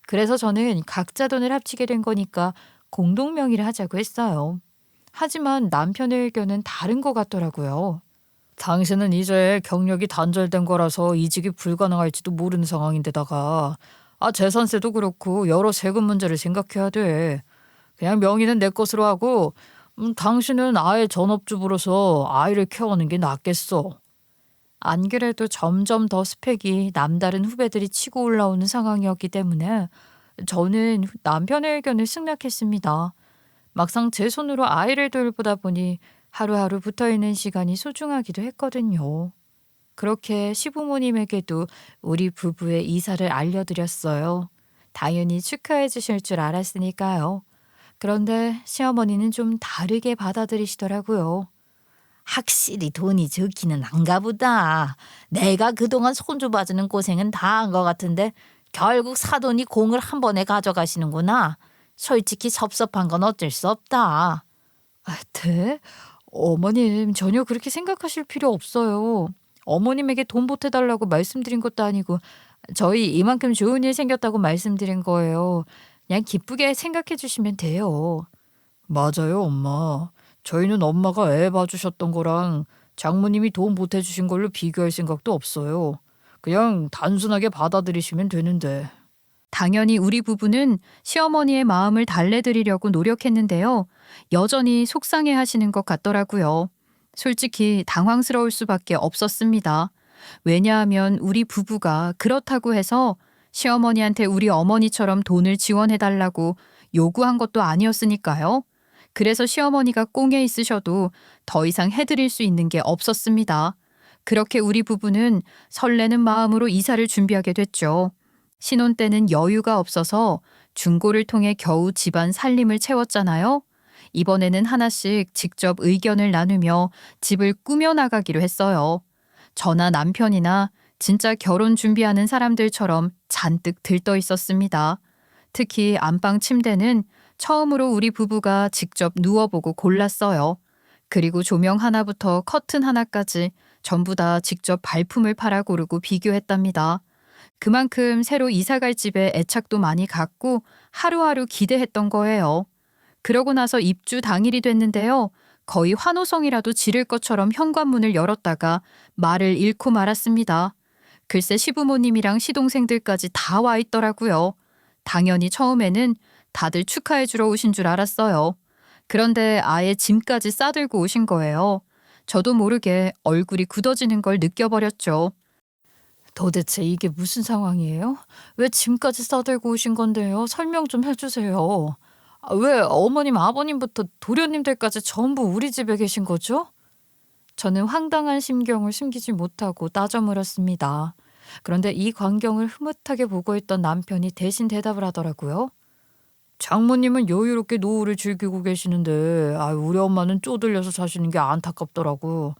Speaker 1: 그래서 저는 각자 돈을 합치게 된 거니까 공동 명의를 하자고 했어요. 하지만 남편의 의견은 다른 것 같더라고요. 당신은 이제 경력이 단절된 거라서 이직이 불가능할지도 모르는 상황인데다가 재산세도 그렇고 여러 세금 문제를 생각해야 돼. 그냥 명의는 내 것으로 하고 당신은 아예 전업주부로서 아이를 키워는 게 낫겠어. 안 그래도 점점 더 스펙이 남다른 후배들이 치고 올라오는 상황이었기 때문에 저는 남편의 의견을 승낙했습니다. 막상 제 손으로 아이를 돌보다 보니 하루하루 붙어있는 시간이 소중하기도 했거든요. 그렇게 시부모님에게도 우리 부부의 이사를 알려드렸어요. 당연히 축하해 주실 줄 알았으니까요. 그런데 시어머니는 좀 다르게 받아들이시더라고요.
Speaker 2: 확실히 돈이 적기는 한가 보다. 내가 그동안 손주 봐주는 고생은 다 한 것 같은데 결국 사돈이 공을 한 번에 가져가시는구나. 솔직히 섭섭한 건 어쩔 수 없다.
Speaker 1: 네? 어머님 전혀 그렇게 생각하실 필요 없어요. 어머님에게 돈 보태달라고 말씀드린 것도 아니고 저희 이만큼 좋은 일 생겼다고 말씀드린 거예요. 그냥 기쁘게 생각해 주시면 돼요. 맞아요, 엄마. 저희는 엄마가 애 봐주셨던 거랑 장모님이 돈 보태주신 걸로 비교할 생각도 없어요. 그냥 단순하게 받아들이시면 되는데. 당연히 우리 부부는 시어머니의 마음을 달래드리려고 노력했는데요. 여전히 속상해 하시는 것 같더라고요. 솔직히 당황스러울 수밖에 없었습니다. 왜냐하면 우리 부부가 그렇다고 해서 시어머니한테 우리 어머니처럼 돈을 지원해달라고 요구한 것도 아니었으니까요. 그래서 시어머니가 꽁에 있으셔도 더 이상 해드릴 수 있는 게 없었습니다. 그렇게 우리 부부는 설레는 마음으로 이사를 준비하게 됐죠. 신혼 때는 여유가 없어서 중고를 통해 겨우 집안 살림을 채웠잖아요. 이번에는 하나씩 직접 의견을 나누며 집을 꾸며나가기로 했어요. 저나 남편이나 진짜 결혼 준비하는 사람들처럼 잔뜩 들떠 있었습니다. 특히 안방 침대는 처음으로 우리 부부가 직접 누워보고 골랐어요. 그리고 조명 하나부터 커튼 하나까지 전부 다 직접 발품을 팔아 고르고 비교했답니다. 그만큼 새로 이사갈 집에 애착도 많이 갖고 하루하루 기대했던 거예요. 그러고 나서 입주 당일이 됐는데요. 거의 환호성이라도 지를 것처럼 현관문을 열었다가 말을 잃고 말았습니다. 글쎄 시부모님이랑 시동생들까지 다 와 있더라고요. 당연히 처음에는 다들 축하해 주러 오신 줄 알았어요. 그런데 아예 짐까지 싸들고 오신 거예요. 저도 모르게 얼굴이 굳어지는 걸 느껴버렸죠. 도대체 이게 무슨 상황이에요? 왜 짐까지 싸들고 오신 건데요? 설명 좀 해주세요. 왜 어머님, 아버님부터 도련님들까지 전부 우리 집에 계신 거죠? 저는 황당한 심경을 숨기지 못하고 따져 물었습니다. 그런데 이 광경을 흐뭇하게 보고 있던 남편이 대신 대답을 하더라고요. 장모님은 여유롭게 노후를 즐기고 계시는데 우리 엄마는 쪼들려서 사시는 게 안타깝더라고.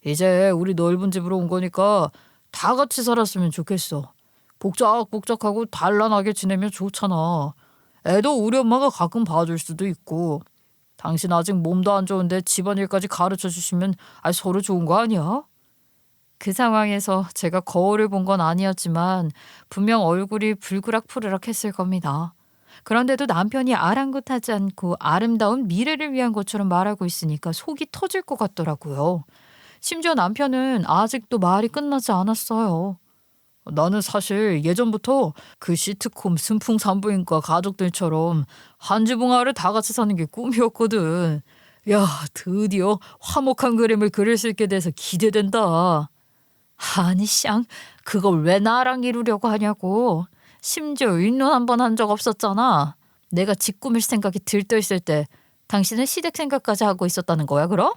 Speaker 1: 이제 우리 넓은 집으로 온 거니까 다 같이 살았으면 좋겠어. 복작복작하고 단란하게 지내면 좋잖아. 애도 우리 엄마가 가끔 봐줄 수도 있고. 당신 아직 몸도 안 좋은데 집안일까지 가르쳐 주시면 서로 좋은 거 아니야? 그 상황에서 제가 거울을 본 건 아니었지만 분명 얼굴이 불그락푸르락 했을 겁니다. 그런데도 남편이 아랑곳하지 않고 아름다운 미래를 위한 것처럼 말하고 있으니까 속이 터질 것 같더라고요. 심지어 남편은 아직도 말이 끝나지 않았어요. 나는 사실 예전부터 그 시트콤 순풍산부인과 가족들처럼 한 지붕 아래 다 같이 사는 게 꿈이었거든. 야, 드디어 화목한 그림을 그릴 수 있게 돼서 기대된다. 아니 쌍, 그걸 왜 나랑 이루려고 하냐고. 심지어 윗눈 한 번 한 적 없었잖아. 내가 집 꾸밀 생각이 들떠있을 때 당신은 시댁 생각까지 하고 있었다는 거야 그럼?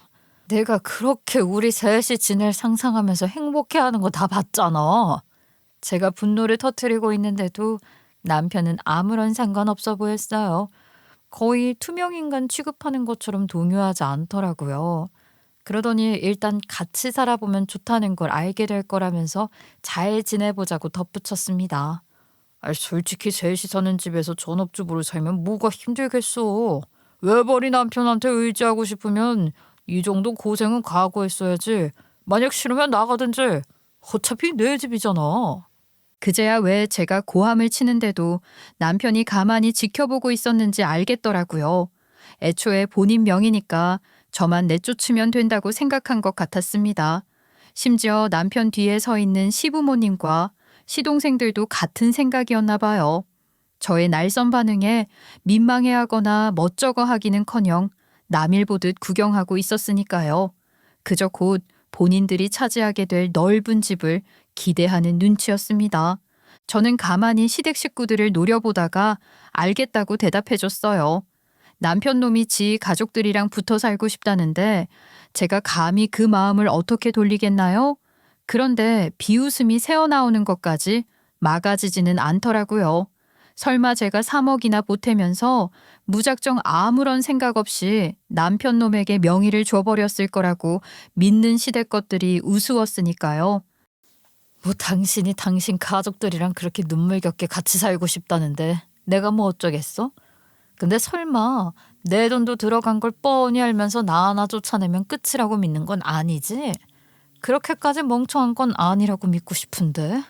Speaker 1: 내가 그렇게 우리 셋이 지낼 상상하면서 행복해하는 거 다 봤잖아. 제가 분노를 터뜨리고 있는데도 남편은 아무런 상관없어 보였어요. 거의 투명인간 취급하는 것처럼 동요하지 않더라고요. 그러더니 일단 같이 살아보면 좋다는 걸 알게 될 거라면서 잘 지내보자고 덧붙였습니다. 솔직히 셋이 사는 집에서 전업주부로 살면 뭐가 힘들겠어. 외벌이 남편한테 의지하고 싶으면 이 정도 고생은 각오했어야지. 만약 싫으면 나가든지. 어차피 내 집이잖아. 그제야 왜 제가 고함을 치는데도 남편이 가만히 지켜보고 있었는지 알겠더라고요. 애초에 본인 명이니까 저만 내쫓으면 된다고 생각한 것 같았습니다. 심지어 남편 뒤에 서 있는 시부모님과 시동생들도 같은 생각이었나 봐요. 저의 날선 반응에 민망해하거나 멋쩍어하기는커녕 남일 보듯 구경하고 있었으니까요. 그저 곧 본인들이 차지하게 될 넓은 집을 기대하는 눈치였습니다. 저는 가만히 시댁 식구들을 노려보다가 알겠다고 대답해줬어요. 남편 놈이 지 가족들이랑 붙어 살고 싶다는데 제가 감히 그 마음을 어떻게 돌리겠나요? 그런데 비웃음이 새어나오는 것까지 막아지지는 않더라고요. 설마 제가 3억이나 보태면서 무작정 아무런 생각 없이 남편 놈에게 명의를 줘버렸을 거라고 믿는 시댁 것들이 우스웠으니까요. 뭐 당신이 당신 가족들이랑 그렇게 눈물겹게 같이 살고 싶다는데 내가 뭐 어쩌겠어? 근데 설마 내 돈도 들어간 걸 뻔히 알면서 나 하나 쫓아내면 끝이라고 믿는 건 아니지? 그렇게까지 멍청한 건 아니라고 믿고 싶은데.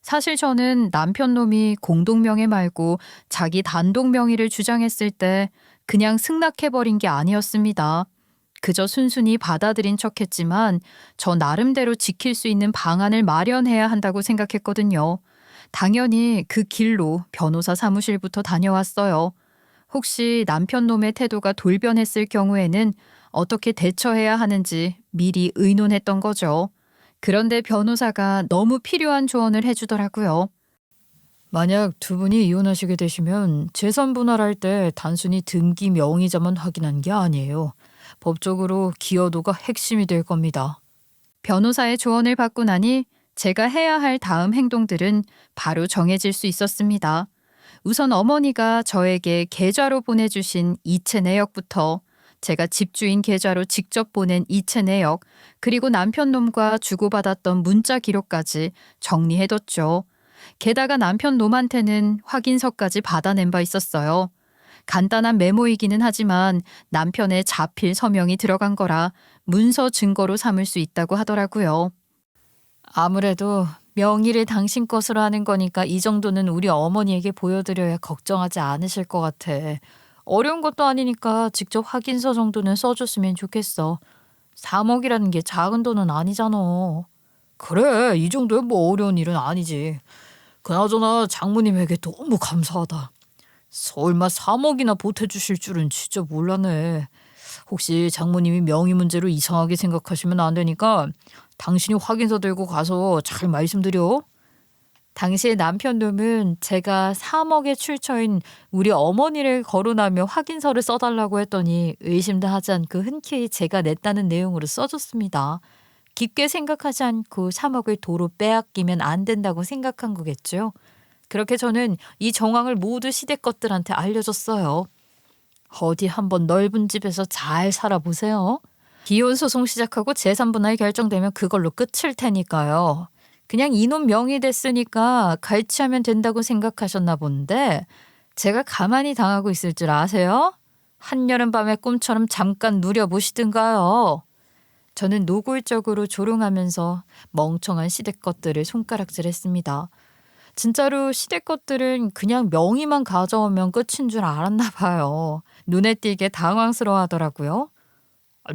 Speaker 1: 사실 저는 남편 놈이 공동명의 말고 자기 단독 명의를 주장했을 때 그냥 승낙해버린 게 아니었습니다. 그저 순순히 받아들인 척했지만 저 나름대로 지킬 수 있는 방안을 마련해야 한다고 생각했거든요. 당연히 그 길로 변호사 사무실부터 다녀왔어요. 혹시 남편 놈의 태도가 돌변했을 경우에는 어떻게 대처해야 하는지 미리 의논했던 거죠. 그런데 변호사가 너무 필요한 조언을 해주더라고요. 만약 두 분이 이혼하시게 되시면 재산 분할할 때 단순히 등기 명의자만 확인한 게 아니에요. 법적으로 기여도가 핵심이 될 겁니다. 변호사의 조언을 받고 나니 제가 해야 할 다음 행동들은 바로 정해질 수 있었습니다. 우선 어머니가 저에게 계좌로 보내주신 이체 내역부터 제가 집주인 계좌로 직접 보낸 이체 내역, 그리고 남편 놈과 주고받았던 문자 기록까지 정리해뒀죠. 게다가 남편 놈한테는 확인서까지 받아낸 바 있었어요. 간단한 메모이기는 하지만 남편의 자필 서명이 들어간 거라 문서 증거로 삼을 수 있다고 하더라고요. 아무래도 명의를 당신 것으로 하는 거니까 이 정도는 우리 어머니에게 보여드려야 걱정하지 않으실 것 같아. 어려운 것도 아니니까 직접 확인서 정도는 써줬으면 좋겠어. 3억이라는 게 작은 돈은 아니잖아. 그래, 이 정도야 뭐 어려운 일은 아니지. 그나저나 장모님에게 너무 감사하다. 설마 3억이나 보태주실 줄은 진짜 몰랐네. 혹시 장모님이 명의 문제로 이상하게 생각하시면 안 되니까 당신이 확인서 들고 가서 잘 말씀드려. 당시에 남편 놈은 제가 3억의 출처인 우리 어머니를 거론하며 확인서를 써달라고 했더니 의심도 하지 않고 흔쾌히 제가 냈다는 내용으로 써줬습니다. 깊게 생각하지 않고 3억을 도로 빼앗기면 안 된다고 생각한 거겠죠. 그렇게 저는 이 정황을 모두 시댁 것들한테 알려줬어요. 어디 한번 넓은 집에서 잘 살아보세요. 이혼 소송 시작하고 재산 분할 결정되면 그걸로 끝일 테니까요. 그냥 이놈 명의 됐으니까 갈취하면 된다고 생각하셨나 본데 제가 가만히 당하고 있을 줄 아세요? 한여름밤의 꿈처럼 잠깐 누려보시든가요. 저는 노골적으로 조롱하면서 멍청한 시댁 것들을 손가락질했습니다. 진짜로 시댁 것들은 그냥 명의만 가져오면 끝인 줄 알았나 봐요. 눈에 띄게 당황스러워하더라고요.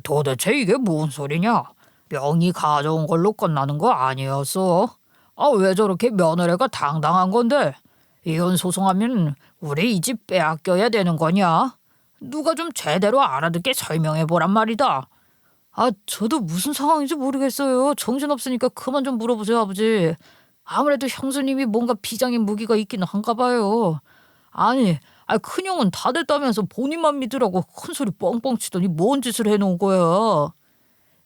Speaker 1: 도대체 이게 뭔 소리냐? 명의 가져온 걸로 끝나는 거 아니었어? 왜 저렇게 며느리가 당당한 건데? 이혼 소송하면 우리 이 집 빼앗겨야 되는 거냐? 누가 좀 제대로 알아듣게 설명해 보란 말이다. 저도 무슨 상황인지 모르겠어요. 정신없으니까 그만 좀 물어보세요, 아버지. 아무래도 형수님이 뭔가 비장의 무기가 있기는 한가 봐요. 아니, 큰형은 다 됐다면서 본인만 믿으라고 큰소리 뻥뻥 치더니 뭔 짓을 해놓은 거야.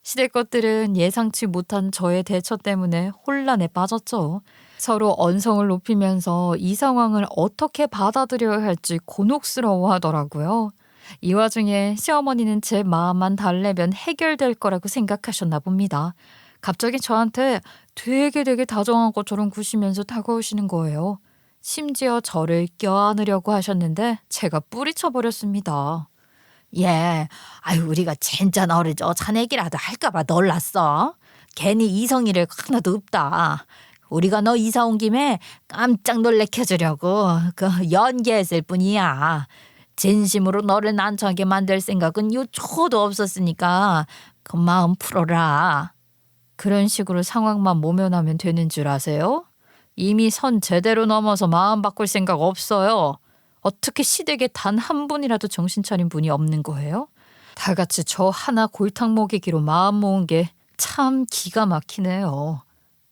Speaker 1: 시댁 것들은 예상치 못한 저의 대처 때문에 혼란에 빠졌죠. 서로 언성을 높이면서 이 상황을 어떻게 받아들여야 할지 곤혹스러워 하더라고요. 이 와중에 시어머니는 제 마음만 달래면 해결될 거라고 생각하셨나 봅니다. 갑자기 저한테 되게 다정한 것처럼 구시면서 다가오시는 거예요. 심지어 저를 껴안으려고 하셨는데 제가 뿌리쳐 버렸습니다.
Speaker 2: 예, 아유 우리가 진짜 너를 쫓아내기라도 할까봐 놀랐어. 괜히 이성이를 하나도 없다. 우리가 너 이사 온 김에 깜짝 놀래켜주려고 그 연기했을 뿐이야. 진심으로 너를 난처하게 만들 생각은 요초도 없었으니까 그 마음 풀어라.
Speaker 1: 그런 식으로 상황만 모면하면 되는 줄 아세요? 이미 선 제대로 넘어서 마음 바꿀 생각 없어요. 어떻게 시댁에 단 한 분이라도 정신 차린 분이 없는 거예요? 다 같이 저 하나 골탕 먹이기로 마음 모은 게 참 기가 막히네요.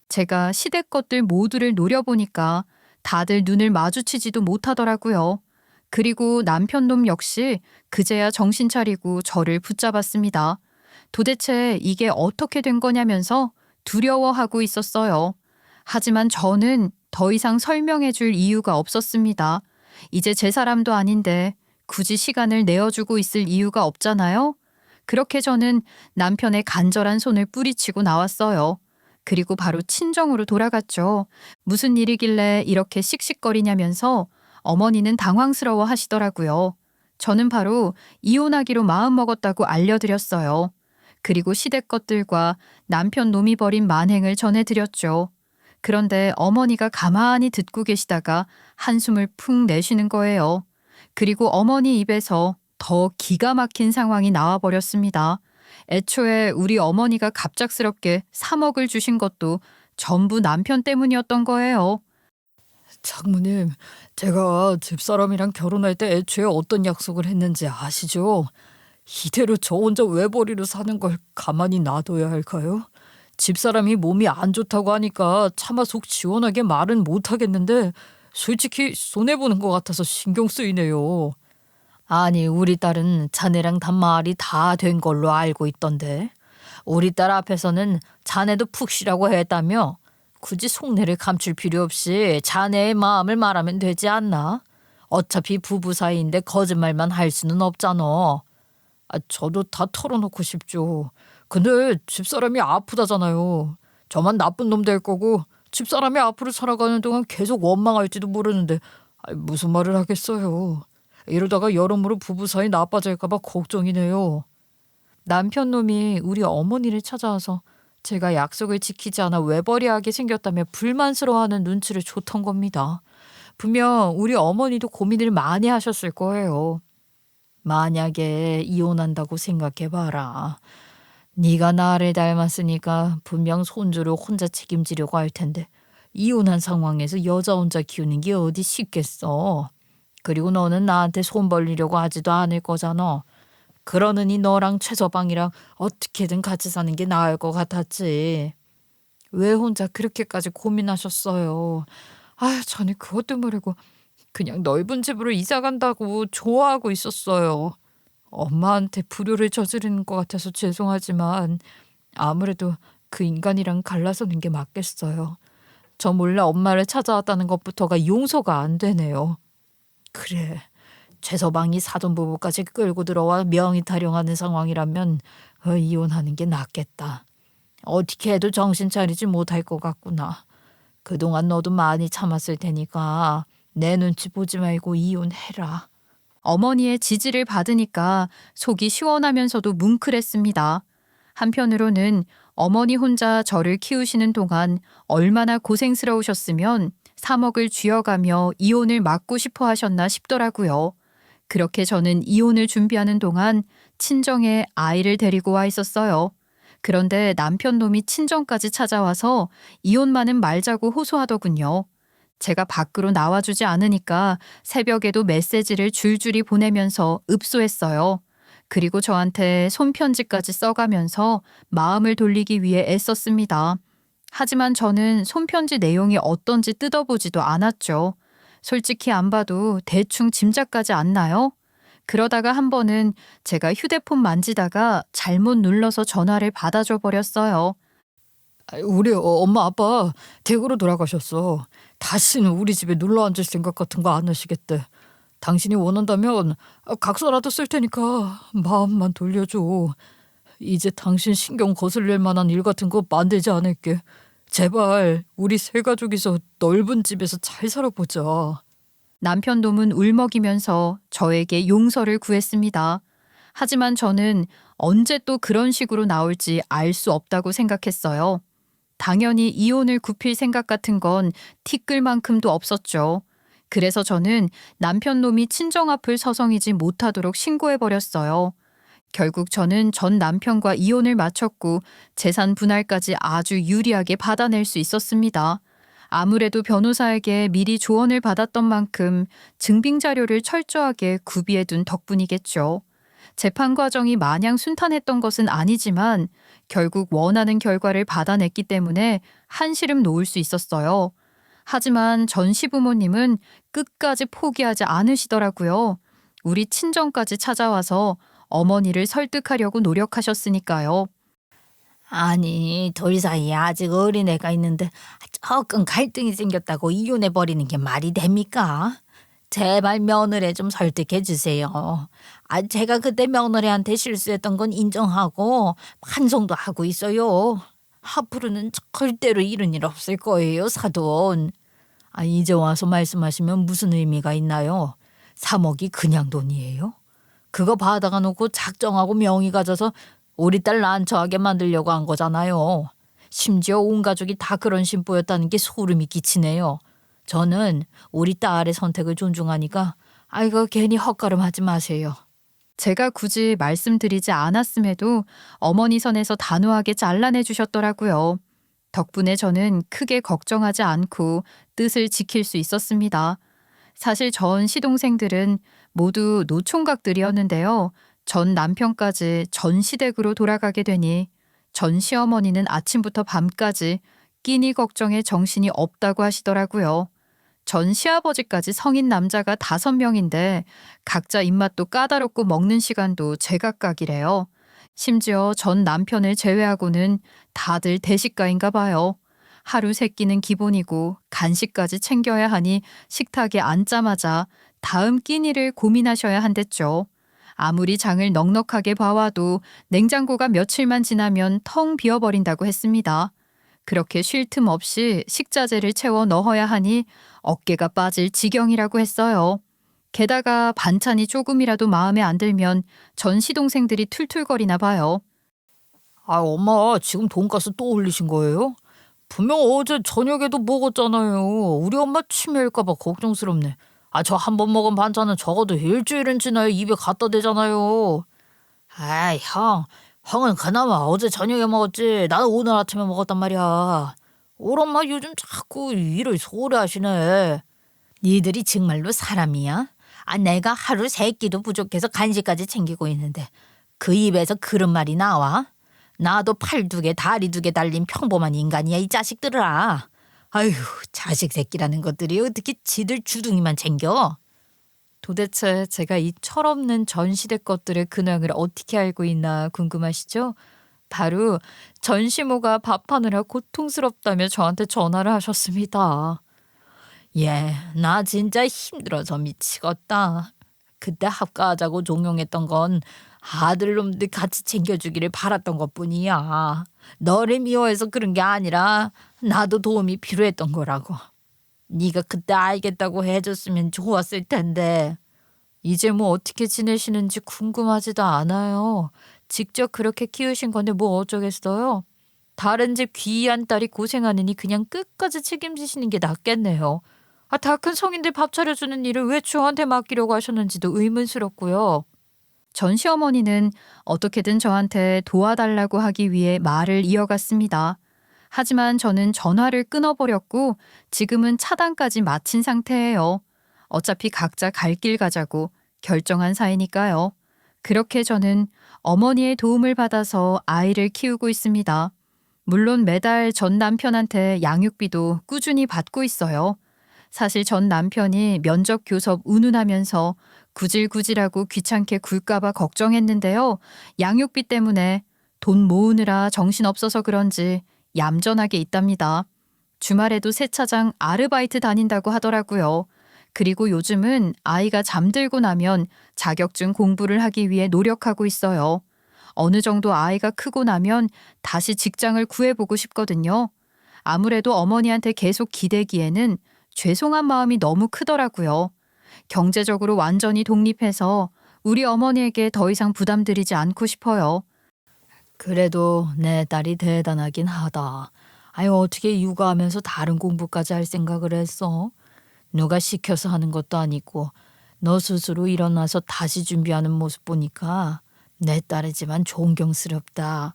Speaker 1: 제가 시댁 것들 모두를 노려보니까 다들 눈을 마주치지도 못하더라고요. 그리고 남편 놈 역시 그제야 정신 차리고 저를 붙잡았습니다. 도대체 이게 어떻게 된 거냐면서 두려워하고 있었어요. 하지만 저는 더 이상 설명해 줄 이유가 없었습니다. 이제 제 사람도 아닌데 굳이 시간을 내어주고 있을 이유가 없잖아요. 그렇게 저는 남편의 간절한 손을 뿌리치고 나왔어요. 그리고 바로 친정으로 돌아갔죠. 무슨 일이길래 이렇게 씩씩거리냐면서 어머니는 당황스러워 하시더라고요. 저는 바로 이혼하기로 마음먹었다고 알려드렸어요. 그리고 시댁 것들과 남편 놈이 벌인 만행을 전해드렸죠. 그런데 어머니가 가만히 듣고 계시다가 한숨을 푹 내쉬는 거예요. 그리고 어머니 입에서 더 기가 막힌 상황이 나와버렸습니다. 애초에 우리 어머니가 갑작스럽게 3억을 주신 것도 전부 남편 때문이었던 거예요. 장모님, 제가 집사람이랑 결혼할 때 애초에 어떤 약속을 했는지 아시죠? 이대로 저 혼자 외벌이로 사는 걸 가만히 놔둬야 할까요? 집사람이 몸이 안 좋다고 하니까 차마 속 시원하게 말은 못하겠는데 솔직히 손해보는 것 같아서 신경 쓰이네요. 아니 우리 딸은 자네랑 단말이 다 된 걸로 알고 있던데 우리 딸 앞에서는 자네도 푹 쉬라고 했다며 굳이 속내를 감출 필요 없이 자네의 마음을 말하면 되지 않나? 어차피 부부 사이인데 거짓말만 할 수는 없잖아. 저도 다 털어놓고 싶죠. 근데 집사람이 아프다잖아요. 저만 나쁜 놈 될 거고 집사람이 앞으로 살아가는 동안 계속 원망할지도 모르는데 무슨 말을 하겠어요. 이러다가 여러모로 부부 사이 나빠질까 봐 걱정이네요. 남편 놈이 우리 어머니를 찾아와서 제가 약속을 지키지 않아 외벌이하게 생겼다며 불만스러워하는 눈치를 줬던 겁니다. 분명 우리 어머니도 고민을 많이 하셨을 거예요. 만약에 이혼한다고 생각해봐라. 네가 나를 닮았으니까 분명 손주를 혼자 책임지려고 할 텐데 이혼한 상황에서 여자 혼자 키우는 게 어디 쉽겠어. 그리고 너는 나한테 손 벌리려고 하지도 않을 거잖아. 그러느니 너랑 최서방이랑 어떻게든 같이 사는 게 나을 것 같았지. 왜 혼자 그렇게까지 고민하셨어요? 저는 그것도 모르고 그냥 넓은 집으로 이사 간다고 좋아하고 있었어요. 엄마한테 불효를 저지르는 것 같아서 죄송하지만 아무래도 그 인간이랑 갈라서는 게 맞겠어요. 저 몰래 엄마를 찾아왔다는 것부터가 용서가 안 되네요. 그래, 최서방이 사돈부부까지 끌고 들어와 명의 타령하는 상황이라면 이혼하는 게 낫겠다. 어떻게 해도 정신 차리지 못할 것 같구나. 그동안 너도 많이 참았을 테니까 내 눈치 보지 말고 이혼해라. 어머니의 지지를 받으니까 속이 시원하면서도 뭉클했습니다. 한편으로는 어머니 혼자 저를 키우시는 동안 얼마나 고생스러우셨으면 3억을 쥐어가며 이혼을 막고 싶어 하셨나 싶더라고요. 그렇게 저는 이혼을 준비하는 동안 친정에 아이를 데리고 와 있었어요. 그런데 남편 놈이 친정까지 찾아와서 이혼만은 말자고 호소하더군요. 제가 밖으로 나와주지 않으니까 새벽에도 메시지를 줄줄이 보내면서 읍소했어요. 그리고 저한테 손편지까지 써가면서 마음을 돌리기 위해 애썼습니다. 하지만 저는 손편지 내용이 어떤지 뜯어보지도 않았죠. 솔직히 안 봐도 대충 짐작까지 안 나요? 그러다가 한 번은 제가 휴대폰 만지다가 잘못 눌러서 전화를 받아줘 버렸어요. 우리 엄마 아빠 대구로 돌아가셨어. 다시는 우리 집에 놀러 앉을 생각 같은 거 안 하시겠대.
Speaker 2: 당신이 원한다면 각서라도 쓸 테니까 마음만 돌려줘. 이제 당신 신경 거슬릴 만한 일 같은 거 만들지 않을게. 제발 우리 세 가족이서 넓은 집에서 잘 살아보자.
Speaker 1: 남편 놈은 울먹이면서 저에게 용서를 구했습니다. 하지만 저는 언제 또 그런 식으로 나올지 알 수 없다고 생각했어요. 당연히 이혼을 굽힐 생각 같은 건 티끌만큼도 없었죠. 그래서 저는 남편 놈이 친정 앞을 서성이지 못하도록 신고해버렸어요. 결국 저는 전 남편과 이혼을 마쳤고 재산 분할까지 아주 유리하게 받아낼 수 있었습니다. 아무래도 변호사에게 미리 조언을 받았던 만큼 증빙 자료를 철저하게 구비해둔 덕분이겠죠. 재판 과정이 마냥 순탄했던 것은 아니지만 결국 원하는 결과를 받아냈기 때문에 한시름 놓을 수 있었어요. 하지만 전 시부모님은 끝까지 포기하지 않으시더라고요. 우리 친정까지 찾아와서 어머니를 설득하려고 노력하셨으니까요.
Speaker 2: 아니, 둘 사이에 아직 어린애가 있는데 조금 갈등이 생겼다고 이혼해버리는 게 말이 됩니까? 제발 며느리 좀 설득해 주세요. 제가 그때 며느리한테 실수했던 건 인정하고 반성도 하고 있어요. 앞으로는 절대로 이런 일 없을 거예요, 사돈. 이제 와서 말씀하시면 무슨 의미가 있나요? 3억이 그냥 돈이에요? 그거 받아가 놓고 작정하고 명의 가져서 우리 딸 난처하게 만들려고 한 거잖아요. 심지어 온 가족이 다 그런 심보였다는 게 소름이 끼치네요. 저는 우리 딸의 선택을 존중하니까 이거 괜히 헛걸음하지 마세요.
Speaker 1: 제가 굳이 말씀드리지 않았음에도 어머니 선에서 단호하게 잘라내 주셨더라고요. 덕분에 저는 크게 걱정하지 않고 뜻을 지킬 수 있었습니다. 사실 전 시동생들은 모두 노총각들이었는데요. 전 남편까지 전 시댁으로 돌아가게 되니 전 시어머니는 아침부터 밤까지 끼니 걱정에 정신이 없다고 하시더라고요. 전 시아버지까지 성인 남자가 5명인데 각자 입맛도 까다롭고 먹는 시간도 제각각이래요. 심지어 전 남편을 제외하고는 다들 대식가인가 봐요. 하루 3끼는 기본이고 간식까지 챙겨야 하니 식탁에 앉자마자 다음 끼니를 고민하셔야 한댔죠. 아무리 장을 넉넉하게 봐와도 냉장고가 며칠만 지나면 텅 비어버린다고 했습니다. 그렇게 쉴 틈 없이 식자재를 채워 넣어야 하니 어깨가 빠질 지경이라고 했어요. 게다가 반찬이 조금이라도 마음에 안 들면 전 시동생들이 툴툴거리나 봐요.
Speaker 2: 엄마 지금 돈가스 또 올리신 거예요? 분명 어제 저녁에도 먹었잖아요. 우리 엄마 치매일까 봐 걱정스럽네. 저 한 번 먹은 반찬은 적어도 일주일은 지나야 입에 갖다 대잖아요. 형은 그나마 어제 저녁에 먹었지. 나는 오늘 아침에 먹었단 말이야. 우리 엄마 요즘 자꾸 일을 소홀히 하시네. 니들이 정말로 사람이야? 내가 하루 3끼도 부족해서 간식까지 챙기고 있는데 그 입에서 그런 말이 나와? 나도 팔 2개 다리 2개 달린 평범한 인간이야 이 자식들아. 아휴, 자식 새끼라는 것들이 어떻게 지들 주둥이만 챙겨?
Speaker 1: 도대체 제가 이 철없는 전 시댁 것들의 근황을 어떻게 알고 있나 궁금하시죠? 바로 전 시모가 밥하느라 고통스럽다며 저한테 전화를 하셨습니다.
Speaker 2: 나 진짜 힘들어서 미치겠다. 그때 합가하자고 종용했던 건 아들놈들 같이 챙겨주기를 바랐던 것뿐이야. 너를 미워해서 그런 게 아니라 나도 도움이 필요했던 거라고. 네가 그때 알겠다고 해줬으면 좋았을 텐데.
Speaker 1: 이제 뭐 어떻게 지내시는지 궁금하지도 않아요. 직접 그렇게 키우신 건데 뭐 어쩌겠어요. 다른 집 귀한 딸이 고생하느니 그냥 끝까지 책임지시는 게 낫겠네요. 다 큰 성인들 밥 차려주는 일을 왜 저한테 맡기려고 하셨는지도 의문스럽고요. 전 시어머니는 어떻게든 저한테 도와달라고 하기 위해 말을 이어갔습니다. 하지만 저는 전화를 끊어버렸고 지금은 차단까지 마친 상태예요. 어차피 각자 갈 길 가자고 결정한 사이니까요. 그렇게 저는 어머니의 도움을 받아서 아이를 키우고 있습니다. 물론 매달 전 남편한테 양육비도 꾸준히 받고 있어요. 사실 전 남편이 면접 교섭 운운하면서 구질구질하고 귀찮게 굴까봐 걱정했는데요. 양육비 때문에 돈 모으느라 정신없어서 그런지 얌전하게 있답니다. 주말에도 세차장 아르바이트 다닌다고 하더라고요. 그리고 요즘은 아이가 잠들고 나면 자격증 공부를 하기 위해 노력하고 있어요. 어느 정도 아이가 크고 나면 다시 직장을 구해보고 싶거든요. 아무래도 어머니한테 계속 기대기에는 죄송한 마음이 너무 크더라고요. 경제적으로 완전히 독립해서 우리 어머니에게 더 이상 부담드리지 않고 싶어요.
Speaker 2: 그래도 내 딸이 대단하긴 하다. 아니 어떻게 육아하면서 다른 공부까지 할 생각을 했어? 누가 시켜서 하는 것도 아니고 너 스스로 일어나서 다시 준비하는 모습 보니까 내 딸이지만 존경스럽다.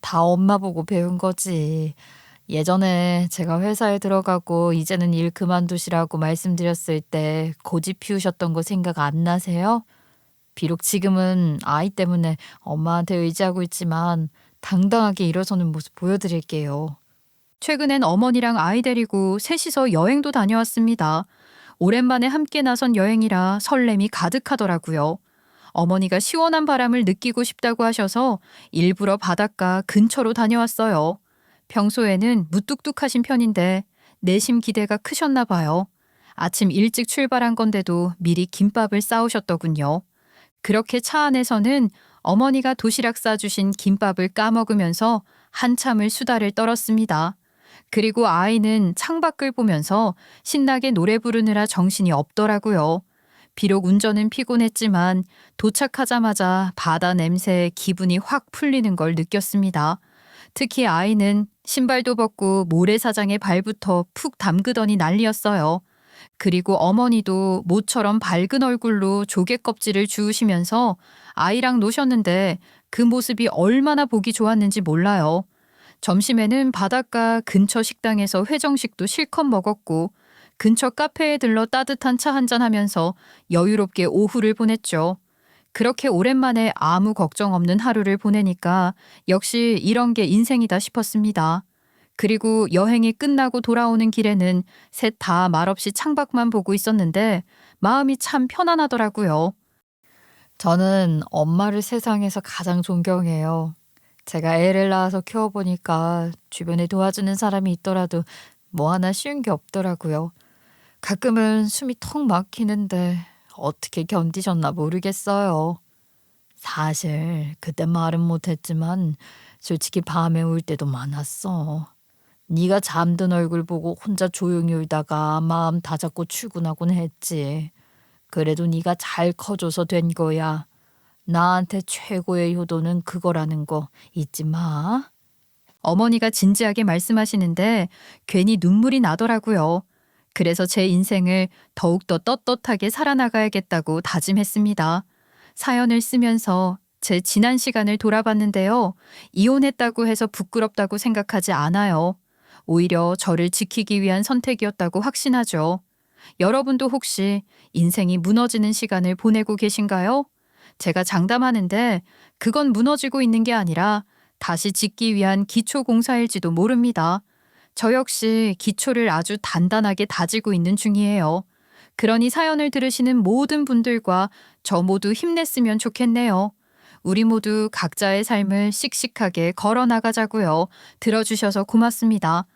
Speaker 2: 다 엄마 보고 배운 거지. 예전에 제가 회사에 들어가고 이제는 일 그만두시라고 말씀드렸을 때 고집 피우셨던 거 생각 안 나세요? 비록 지금은 아이 때문에 엄마한테 의지하고 있지만 당당하게 일어서는 모습 보여드릴게요.
Speaker 1: 최근엔 어머니랑 아이 데리고 셋이서 여행도 다녀왔습니다. 오랜만에 함께 나선 여행이라 설렘이 가득하더라고요. 어머니가 시원한 바람을 느끼고 싶다고 하셔서 일부러 바닷가 근처로 다녀왔어요. 평소에는 무뚝뚝하신 편인데 내심 기대가 크셨나 봐요. 아침 일찍 출발한 건데도 미리 김밥을 싸우셨더군요. 그렇게 차 안에서는 어머니가 도시락 싸주신 김밥을 까먹으면서 한참을 수다를 떨었습니다. 그리고 아이는 창밖을 보면서 신나게 노래 부르느라 정신이 없더라고요. 비록 운전은 피곤했지만 도착하자마자 바다 냄새에 기분이 확 풀리는 걸 느꼈습니다. 특히 아이는 신발도 벗고 모래사장에 발부터 푹 담그더니 난리였어요. 그리고 어머니도 모처럼 밝은 얼굴로 조개 껍질을 주우시면서 아이랑 노셨는데 그 모습이 얼마나 보기 좋았는지 몰라요. 점심에는 바닷가 근처 식당에서 회정식도 실컷 먹었고 근처 카페에 들러 따뜻한 차 한잔 하면서 여유롭게 오후를 보냈죠. 그렇게 오랜만에 아무 걱정 없는 하루를 보내니까 역시 이런 게 인생이다 싶었습니다. 그리고 여행이 끝나고 돌아오는 길에는 셋 다 말없이 창밖만 보고 있었는데 마음이 참 편안하더라고요.
Speaker 2: 저는 엄마를 세상에서 가장 존경해요. 제가 애를 낳아서 키워보니까 주변에 도와주는 사람이 있더라도 뭐 하나 쉬운 게 없더라고요. 가끔은 숨이 턱 막히는데 어떻게 견디셨나 모르겠어요. 사실 그때 말은 못했지만 솔직히 밤에 울 때도 많았어. 네가 잠든 얼굴 보고 혼자 조용히 울다가 마음 다잡고 출근하곤 했지. 그래도 네가 잘 커줘서 된 거야. 나한테 최고의 효도는 그거라는 거 잊지 마.
Speaker 1: 어머니가 진지하게 말씀하시는데 괜히 눈물이 나더라고요. 그래서 제 인생을 더욱더 떳떳하게 살아나가야겠다고 다짐했습니다. 사연을 쓰면서 제 지난 시간을 돌아봤는데요. 이혼했다고 해서 부끄럽다고 생각하지 않아요. 오히려 저를 지키기 위한 선택이었다고 확신하죠. 여러분도 혹시 인생이 무너지는 시간을 보내고 계신가요? 제가 장담하는데 그건 무너지고 있는 게 아니라 다시 짓기 위한 기초 공사일지도 모릅니다. 저 역시 기초를 아주 단단하게 다지고 있는 중이에요. 그러니 사연을 들으시는 모든 분들과 저 모두 힘냈으면 좋겠네요. 우리 모두 각자의 삶을 씩씩하게 걸어 나가자고요. 들어주셔서 고맙습니다.